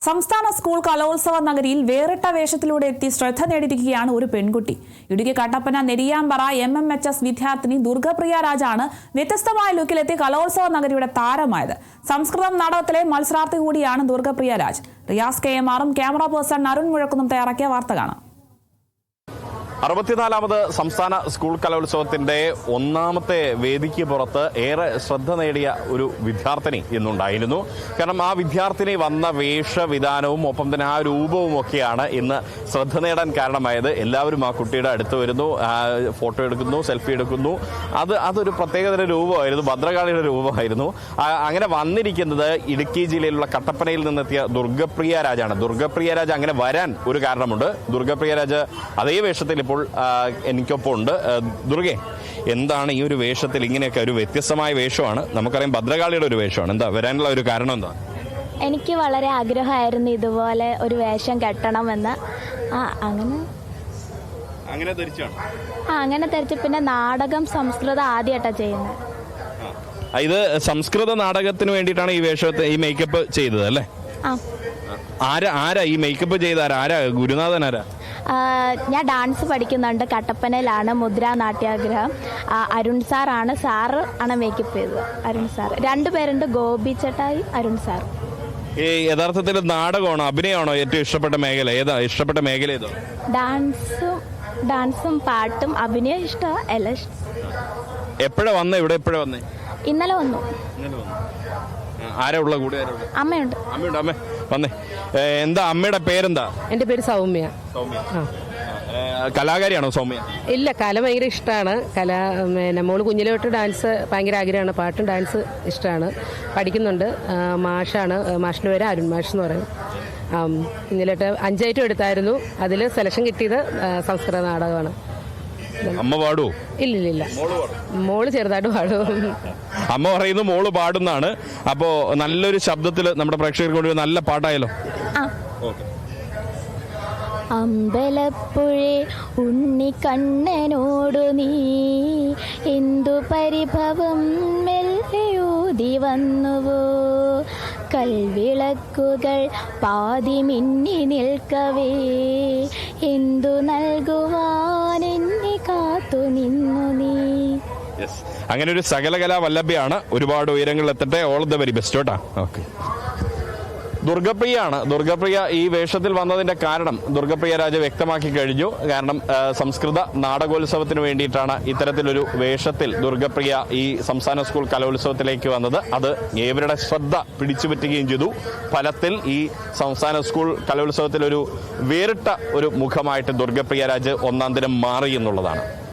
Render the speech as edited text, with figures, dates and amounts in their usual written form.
സംസ്ഥാന സ്കൂൾ കലോത്സവ നഗരിയിൽ വേറിട്ട വേഷത്തിലൂടെ എത്തി ശ്രദ്ധ നേടിയിരിക്കുകയാണ് ഒരു പെൺകുട്ടി. ഇടുക്കി കട്ടപ്പന നെരിയാമ്പറ MMHS വിദ്യാർത്ഥിനി ദുർഗപ്രിയ രാജാണ് വ്യത്യസ്തമായ ലുക്കിലെത്തി കലോത്സവ നഗരിയുടെ താരമായത്. സംസ്കൃതം നാടകത്തിലെ മത്സരാർത്ഥി കൂടിയാണ് ദുർഗപ്രിയ രാജ്. റിയാസ് KMRും ക്യാമറ പേഴ്സൺ അരുൺ മുഴക്കുന്നും തയ്യാറാക്കിയ വാർത്ത കാണാം. 64ാമത് സംസ്ഥാന സ്കൂൾ കലോത്സവത്തിന്റെ ഒന്നാമത്തെ വേദിക്ക് പുറത്ത് ഏറെ ശ്രദ്ധ നേടിയ ഒരു വിദ്യാർത്ഥിനി ഇന്നുണ്ടായിരുന്നു. കാരണം ആ വിദ്യാർത്ഥിനി വന്ന വേഷവിധാനവും ഒപ്പം തന്നെ ആ രൂപവും ഒക്കെയാണ് ഇന്ന് ശ്രദ്ധ നേടാൻ കാരണമായത്. എല്ലാവരും ആ കുട്ടിയുടെ അടുത്ത് വരുന്നു, ഫോട്ടോ എടുക്കുന്നു, സെൽഫി എടുക്കുന്നു. അതൊരു പ്രത്യേകതര രൂപമായിരുന്നു, ഭദ്രകാളിയുടെ രൂപമായിരുന്നു. അങ്ങനെ വന്നിരിക്കുന്നത് ഇടുക്കി ജില്ലയിലുള്ള കട്ടപ്പനയിൽ നിന്നെത്തിയ ദുർഗപ്രിയ രാജാണ്. ദുർഗപ്രിയ രാജ് അങ്ങനെ വരാൻ ഒരു കാരണമുണ്ട്. ദുർഗപ്രിയ രാജ് അതേ വേഷത്തിൽ ഇപ്പോൾ എനിക്കൊപ്പം ഉണ്ട്. ദുർഗെ, എന്താണ് ഈ ഒരു വേഷത്തിൽ ഇങ്ങനെയൊക്കെ ഒരു വ്യത്യസ്തമായ വേഷമാണ്? നമുക്കറിയാം ഭദ്രകാളിയുടെ ഒരു വേഷമാണ്. എന്താ വരാനുള്ള ഒരു കാരണം എന്താ? എനിക്ക് വളരെ ആഗ്രഹമായിരുന്നു ഇതുപോലെ ഒരു വേഷം കെട്ടണമെന്ന്. അങ്ങനെ ധരിച്ചാണ്. അങ്ങനെ ധരിച്ചു. പിന്നെ നാടകം സംസ്കൃതം ആദ്യമായിട്ടാണ് ചെയ്യുന്നത്. ഇത് സംസ്കൃത നാടകത്തിന് വേണ്ടിയിട്ടാണ് ഈ വേഷത്തെ ഈ മേക്കപ്പ് ചെയ്തത് അല്ലേ? ആരാ ഈ മേക്കപ്പ് ചെയ്ത ആരാ? ഗുരുനാഥൻ ആരാ? ഞാൻ ഡാൻസ് പഠിക്കുന്നുണ്ട്. കട്ടപ്പനയിലാണ് മുദ്ര നാട്യാഗ്രഹം. അരുൺ സാറാണ്. സാറ് ആണ് മേക്കപ്പ് ചെയ്തത്. അരുൺ സാർ. രണ്ടുപേരുണ്ട്, ഗോപി ചേട്ടായി, അരുൺ സാർ. ഈ യഥാർത്ഥത്തിൽ നാടകമാണോ അഭിനയമാണോ ഏറ്റവും ഇഷ്ടപ്പെട്ട മേഖല? ഏതാ ഇഷ്ടപ്പെട്ട മേഖല? ഏതോ ഡാൻസും പാട്ടും അഭിനയം ഇഷ്ടമാണ്. എല്ലാം ഇഷ്ടം. എപ്പോഴാ വന്നേ? ഇവിടെ എപ്പോഴാ വന്നേ? ഇന്നലെ വന്നു. ആരാ ഉള്ള കൂടെ? അമ്മയുണ്ട്. അമ്മ വന്നേ. എന്താ അമ്മയുടെ പേരെന്താ? എന്റെ പേര് സൗമ്യ. കലാകാരിയാണോ സൗമ്യ? ഇല്ല, കല ഭയങ്കര ഇഷ്ടമാണ്. മോള് കുഞ്ഞിലെ തൊട്ട് ഡാൻസ് ഭയങ്കര ആഗ്രഹമാണ്. പാട്ടും ഡാൻസ് ഇഷ്ടമാണ്. പഠിക്കുന്നുണ്ട്. മാഷാണ്. മാഷിന്റെ പേര് അരുൺ മാഷ് എന്ന് പറയും. കുഞ്ഞിലോട്ട് 5 ഐറ്റം എടുത്തായിരുന്നു. അതിൽ സെലക്ഷൻ കിട്ടിയത് സംസ്കൃത നാടകമാണ്. അമ്മ പാടുവോ? ഇല്ലില്ല, മോള് ചെറുതായിട്ട് പാടും. അമ്മ പറയുന്നു മോള് പാടുന്നാണ്. അപ്പോ നല്ലൊരു ശബ്ദത്തിൽ നമ്മുടെ പ്രേക്ഷകർക്ക് വേണ്ടി നല്ല പാട്ടായാലോ? അമ്പലപ്പുഴേ ഉണ്ണിക്കണ്ണനോടു നീ എന്തു പരിഭവം മെല്ലയൂതി വന്നുവോ, കൽവിളക്കുകൾ പാതി മിന്നി നിൽക്കവേ എന്തു നൽകുവാൻ എന്നെ കാത്തു നിന്നു നീ. അങ്ങനെ ഒരു സകലകലാ വല്ലഭ്യാണ്. ഒരുപാട് ഉയരങ്ങളിൽ എത്തട്ടെ. ഓൾ ദ വെരി ബെസ്റ്റ് കേട്ടാ. ഓക്കെ. ദുർഗപ്രിയ ഈ വേഷത്തിൽ വന്നതിന്റെ കാരണം ദുർഗപ്രിയ രാജ വ്യക്തമാക്കി കഴിഞ്ഞു. കാരണം സംസ്കൃത നാടകോത്സവത്തിന് വേണ്ടിയിട്ടാണ് ഇത്തരത്തിലൊരു വേഷത്തിൽ ദുർഗപ്രിയ ഈ സംസ്ഥാന സ്കൂൾ കലോത്സവത്തിലേക്ക് വന്നത്. അത് ഏവരുടെ ശ്രദ്ധ പിടിച്ചുപറ്റുകയും ചെയ്തു. ഫലത്തിൽ ഈ സംസ്ഥാന സ്കൂൾ കലോത്സവത്തിൽ ഒരു വേറിട്ട ഒരു മുഖമായിട്ട് ദുർഗപ്രിയ രാജ് ഒന്നാം ദിനം മാറി എന്നുള്ളതാണ്.